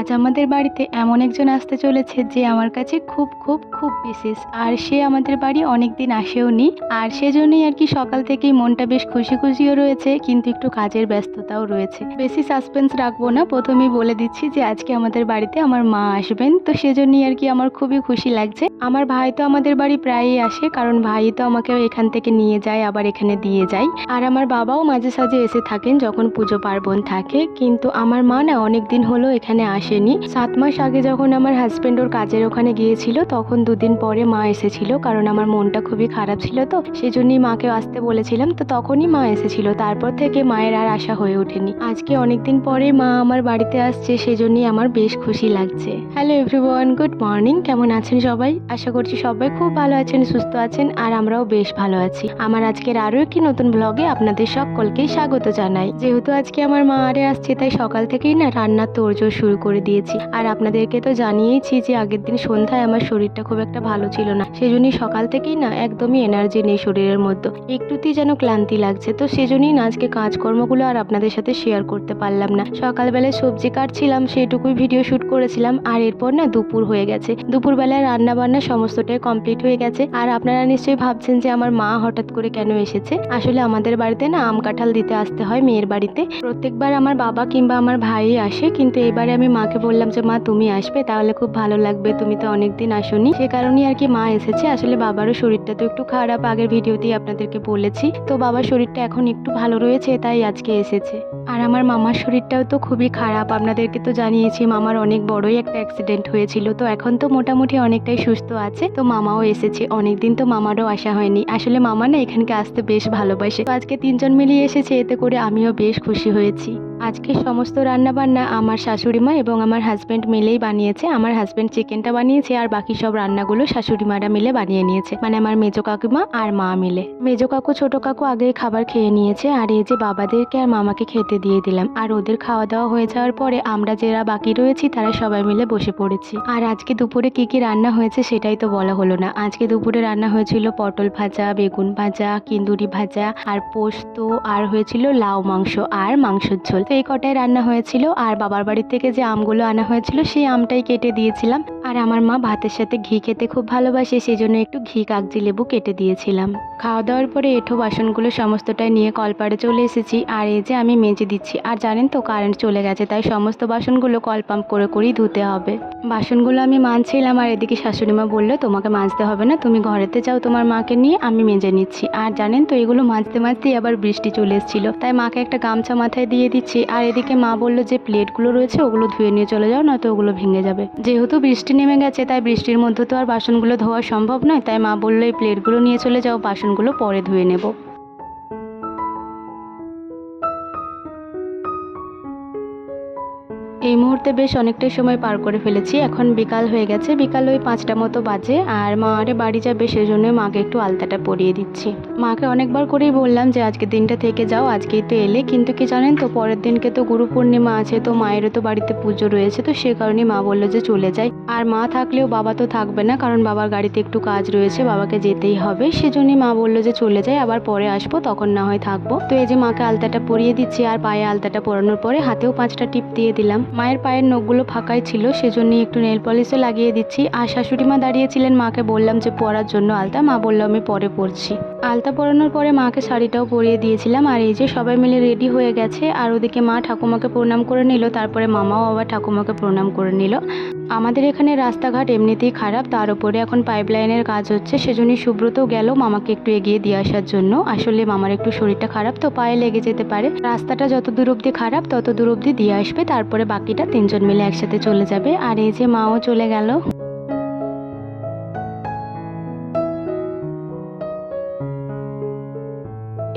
আজ আমাদের বাড়িতে এমন একজন আসতে চলেছে যে আমার কাছে খুব খুব খুব বিশেষ। আর সে আমাদের বাড়ি অনেক দিন আসেওনি, আর সেজন্যই আর কি সকাল থেকেই মনটা বেশ খুশি খুশিও রয়েছে, কিন্তু একটু কাজের ব্যস্ততাও রয়েছে। বেশি সাসপেন্স রাখবো না, প্রথমেই বলে দিচ্ছি যে আজকে আমাদের বাড়িতে আমার মা আসবেন, তো সেজন্যই আর কি আমার খুবই খুশি লাগছে। আমার ভাই তো আমাদের বাড়ি প্রায়ই আসে, কারণ ভাই তো আমাকে এখান থেকে নিয়ে যায় আবার এখানে দিয়ে যায়। আর আমার বাবাও মাঝে সাঝে এসে থাকেন যখন পুজো পার্বণ থাকে, কিন্তু আমার মা না অনেক দিন হলো এখানে আসেনি। 7 মাস আগে যখন আমার হাজবেন্ড ওর কাজের ওখানে গিয়েছিল তখন দুদিন পরে মা এসেছিল, কারণ আমার মনটা খুবই খারাপ ছিল, তো সেজন্যই মাকে আসতে বলেছিলাম, তো তখনই মা এসেছিল। তারপর থেকে মায়ের আর আশা হয়ে ওঠেনি। আজকে অনেকদিন পরে মা আমার বাড়িতে আসছে, সেজন্যই আমার বেশ খুশি লাগছে। Hello everyone, good morning. কেমন আছেন সবাই? আশা করছি সবাই খুব ভালো আছেন, সুস্থ আছেন, আর আমরাও বেশ ভালো আছি। আমার আজকের আরো একটি নতুন ব্লগে আপনাদের সকলকে স্বাগত জানাই। যেহেতু আজকে আমার মা আরে আসছে, তাই সকাল থেকেই না রান্নার তোড়জোড় শুরু করে দিয়েছি। আর আপনাদেরকে তো জানিয়েইছি যে আগের দিন সন্ধ্যায় আমার শরীরটা খুব একটা ভালো ছিল না, সেজন্যই সকাল থেকেই না একদমই এনার্জি নেই শরীরের মধ্যে, একটুতেই যেন ক্লান্তি লাগছে। তো সেজন্যই না আজকে কাজকর্মগুলো আর আপনাদের সাথে শেয়ার করতে পারলাম না। সকালবেলায় সবজি কাটছিলাম, সেটুকুই ভিডিও শুট করেছিলাম, আর এরপর না দুপুর হয়ে গেছে। দুপুরবেলায় রান্না বান্না সমস্তটাই কমপ্লিট হয়ে গেছে। আর আপনারা নিশ্চয়ই ভাবছেন যে আমার মা হঠাৎ করে কেন এসেছে। আসলে আমাদের বাড়িতে না আম কাঁঠাল দিতে আসতে হয় মেয়ের বাড়িতে। প্রত্যেকবার আমার বাবা কিংবা আমার ভাই আসে, কিন্তু এবারে আমি মাকে বললাম যে মা তুমি আসবে, তাহলে খুব ভালো লাগবে, তুমি তো অনেকদিন আসোনি। সে কারণেই আর কি মা এসেছে। আসলে বাবারও শরীরটা তো একটু খারাপ, আগের ভিডিওতেই আপনাদেরকে বলেছি। তো বাবার শরীরটা এখন একটু ভালো রয়েছে, তাই আজকে এসেছে। আর আমার মামার শরীরটাও তো খুবই খারাপ, আপনাদেরকে তো জানিয়েছি মামার অনেক বড়ই একটা অ্যাক্সিডেন্ট হয়েছিল, তো এখন তো মোটামুটি অনেকটাই সুস্থ আছে। তো মামাও এসেছে, অনেকদিন তো মামারও আসা হয়নি। আসলে মামা না এখানকে আসতে বেশ ভালোবাসে, তো আজকে 3 জন মিলিয়ে এসেছে, এতে করে আমিও বেশ খুশি হয়েছি। আজকে সমস্ত রান্না বান্না আমার শাশুড়ি মা এবং আমার হাজব্যান্ড মিলেই বানিয়েছে। আমার হাজব্যান্ড চিকেনটা বানিয়েছে, আর বাকি সব রান্নাগুলো শাশুড়ি মারা মিলে বানিয়ে নিয়েছে, মানে আমার মেজো কাকিমা আর মা মিলে। মেজো কাকু ছোট কাকু আগে খাবার খেয়ে নিয়েছে, আর এই যে বাবাদেরকে আর মামাকে খেতে দিয়ে দিলাম। আর ওদের খাওয়া দাওয়া হয়ে যাওয়ার পরে আমরা যারা বাকি রয়েছি তারা সবাই মিলে বসে পড়েছি। আর আজকে দুপুরে কি কি রান্না হয়েছে সেটাই তো বলা হলো না। আজকে দুপুরে রান্না হয়েছিল পটল ভাজা, বেগুন ভাজা, কিন্দুরি ভাজা, আর পোস্ত, আর হয়েছিল লাউ মাংস আর মাংসের ঝোল। তো এই কটাই রান্না হয়েছিল। আর বাবার বাড়ি থেকে যে আমগুলো আনা হয়েছিল সেই আমটাই কেটে দিয়েছিলাম। আর আমার মা ভাতের সাথে ঘি খেতে খুব ভালোবাসে, সেই জন্য একটু ঘি কাগজি লেবু কেটে দিয়েছিলাম। খাওয়া দাওয়ার পরে এঁঠো বাসনগুলো সমস্তটাই নিয়ে কলপাড়ে চলে এসেছি, আর এই যে আমি মেজে দিচ্ছি। আর জানেন তো কারেন্ট চলে গেছে, তাই সমস্ত বাসনগুলো কল পাম্প করে করেই ধুতে হবে। বাসনগুলো আমি মাজছিলাম, আর এদিকে শাশুড়ি মা বললো তোমাকে মাজতে হবে না, তুমি ঘরেতে যাও তোমার মাকে নিয়ে, আমি মেজে নিচ্ছি। আর জানেন তো এগুলো মাজতে মাজতেই আবার বৃষ্টি চলে এসেছিল, তাই মাকে একটা গামছা মাথায় দিয়ে দিচ্ছি। আর এদিকে মা বললো যে প্লেটগুলো রয়েছে ওগুলো ধুয়ে নিয়ে চলে যাও, নয়তো ওগুলো ভেঙে যাবে। যেহেতু বৃষ্টি নেমে গেছে, তাই বৃষ্টির মধ্যে তো আর বাসনগুলো ধোয়া সম্ভব নয়, তাই মা বললো এই প্লেটগুলো নিয়ে চলে যাও, বাসনগুলো পরে ধুয়ে নেব। এই মুহূর্তে বেশ অনেকটাই সময় পার করে ফেলেছি, এখন বিকাল হয়ে গেছে, বিকাল ওই 5টা মতো বাজে। আর মা আরে বাড়ি যাবে, সেজন্য মাকে একটু আলতাটা পরিয়ে দিচ্ছি। মাকে অনেকবার করেই বললাম যে আজকে দিনটা থেকে যাও, আজকেই তো এলে, কিন্তু কি জানেন তো পরের দিনকে তো গুরু পূর্ণিমা আছে, তো মায়েরও তো বাড়িতে পুজো রয়েছে, তো সে কারণে মা বললো যে চলে যাই। আর মা থাকলেও বাবা তো থাকবে না, কারণ বাবার গাড়িতে একটু কাজ রয়েছে, বাবাকে যেতেই হবে, সেজন্যই মা বললো যে চলে যাই, আবার পরে আসবো, তখন না হয় থাকবো। তো এই যে মাকে আলতাটা পরিয়ে দিচ্ছি, আর পায়ে আলতাটা পরানোর পরে হাতেও 5টা টিপ দিয়ে দিলাম। মায়ের পায়ের নখগুলো ফাঁকাই ছিল, সেজন্যই একটু নেল পলিশও লাগিয়ে দিচ্ছি। আর শাশুড়ি মা দাঁড়িয়েছিলেন, মাকে বললাম যে পরার জন্য আলতা, মা বললো আমি পরে পরছি। আলতা পরানোর পরে মাকে শাড়িটাও পরিয়ে দিয়েছিলাম। আর এই যে সবাই মিলে রেডি হয়ে গেছে, আর ওদিকে মা ঠাকুমাকে প্রণাম করে নিল, তারপরে মামাও আবার ঠাকুমাকে প্রণাম করে নিল। আমাদের এখানে রাস্তাঘাট এমনিতেই খারাপ, তার উপরে এখন পাইপলাইনের কাজ হচ্ছে, সেজন্যই সুব্রতও গেল মামাকে একটু এগিয়ে দিয়ে আসার জন্য। আসলে মামার একটু শরীরটা খারাপ, তো পায়ে লেগে যেতে পারে। রাস্তাটা যত দূর অব্দি খারাপ তত দূর অব্দি দিয়ে আসবে, তারপরে বাকিটা 3 জন মিলে একসাথে চলে যাবে। আর এই যে মাও চলে গেল।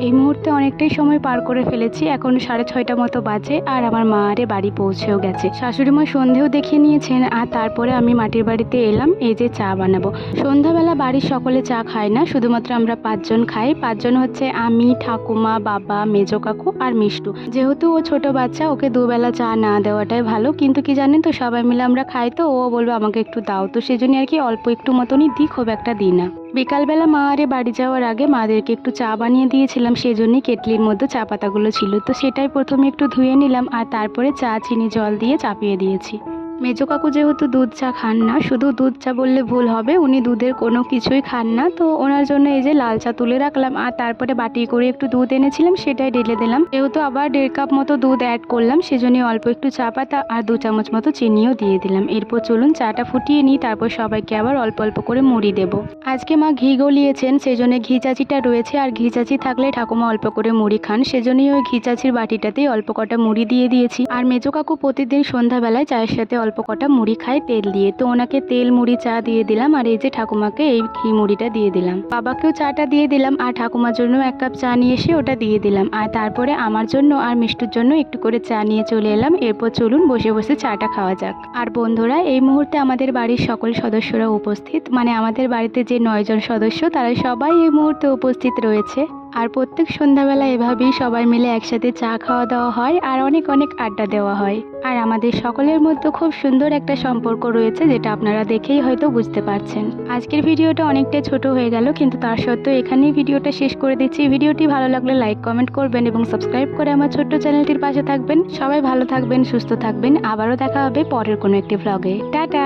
এই মুহূর্তে অনেকটাই সময় পার করে ফেলেছি, এখন 6:30 মতো বাজে। আর আমার মা আরে বাড়ি পৌঁছেও গেছে, শাশুড়ি মা সন্ধেও দেখিয়ে নিয়েছেন। আর তারপরে আমি মাটির বাড়িতে এলাম এই যে চা বানাবো। সন্ধ্যাবেলা বাড়ির সকলে চা খায় না, শুধুমাত্র আমরা 5 জন খাই। 5 জন হচ্ছে আমি, ঠাকুমা, বাবা, মেজো কাকু আর মিষ্টু। যেহেতু ও ছোট বাচ্চা, ওকে দুবেলা চা না দেওয়াটাই ভালো, কিন্তু কি জানেন তো সবাই মিলে আমরা খাই, তো ও বলবে আমাকে একটু দাও, তো সেজন্য আর কি অল্প একটু মতনই দিই, খুব একটা দিই না। বিকালবেলা মা আরে বাড়ি যাওয়ার আগে মাদেরকে একটু চা বানিয়ে দিয়েছিলাম, সেজন্যই কেটলির মধ্যে চা পাতাগুলো ছিল, তো সেটাই প্রথমে একটু ধুয়ে নিলাম, আর তারপরে চা, চিনি, জল দিয়ে চাপিয়ে দিয়েছি। মেজো কাকু যেহেতু দুধ চা খান না, শুধু দুধ চা বললে ভুল হবে, উনি দুধের কোনো কিছুই খান না, তো ওনার জন্য এই যে লাল চা তুলে রাখলাম আর তারপরে বাটি করে একটু দুধ এনেছিলাম সেটাই ঢেলে দিলাম। যেহেতু আবার 1.5 কাপ মতো দুধ অ্যাড করলাম, সেজন্য অল্প একটু চা পাতা আর 2 চামচ মতো চিনিও দিয়ে দিলাম। এরপর চলুন চাটা ফুটিয়ে নিই, তারপর সবাইকে আবার অল্প অল্প করে মুড়ি দেবো। আজকে মা ঘি গলিয়েছেন, সেজন্য ঘি চাচিটা রয়েছে, আর ঘি চাচি থাকলে ঠাকুমা অল্প করে মুড়ি খান, সেজন্যই ওই ঘি চাচির বাটিটাতেই অল্প কটা মুড়ি দিয়ে দিয়েছি। আর মেজো কাকু প্রতিদিন সন্ধ্যাবেলায় চায়ের সাথে অল্প কটা মুড়ি খায় তেল দিয়ে, তো ওনাকে তেল মুড়ি চা দিয়ে দিলাম, আর এই যে ঠাকুমাকে এই ঘি মুড়িটা দিয়ে দিলাম। বাবাকেও চাটা দিয়ে দিলাম, আর ঠাকুমার জন্য 1 কাপ চা নিয়ে এসে ওটা দিয়ে দিলাম, আর তারপরে আমার জন্য আর মিষ্টুর জন্য একটু করে চা নিয়ে চলে এলাম। এরপর চলুন বসে বসে চাটা খাওয়া যাক। আর বন্ধুরা, এই মুহূর্তে আমাদের বাড়ির সকল সদস্যরা উপস্থিত, মানে আমাদের বাড়িতে যে 9 জন সদস্য তারা সবাই এই মুহূর্তে উপস্থিত রয়েছে। আর প্রত্যেক সন্ধ্যাবেলা এভাবেই সবাই মিলে একসাথে চা খাওয়া দাওয়া হয় আর অনেক অনেক আড্ডা দেওয়া হয়। আর আমাদের সকলের মধ্যে খুব সুন্দর একটা সম্পর্ক রয়েছে, যেটা আপনারা দেখেই হয়তো বুঝতে পারছেন। আজকের ভিডিওটা অনেকটা ছোট হয়ে গেল, কিন্তু তার সত্ত্বেও এখানেই ভিডিওটা শেষ করে দিচ্ছি। ভিডিওটি ভালো লাগলে লাইক কমেন্ট করবেন এবং সাবস্ক্রাইব করে আমার ছোট্ট চ্যানেলটির পাশে থাকবেন। সবাই ভালো থাকবেন, সুস্থ থাকবেন। আবারও দেখা হবে পরের কোনো একটি ভ্লগে। টাটা।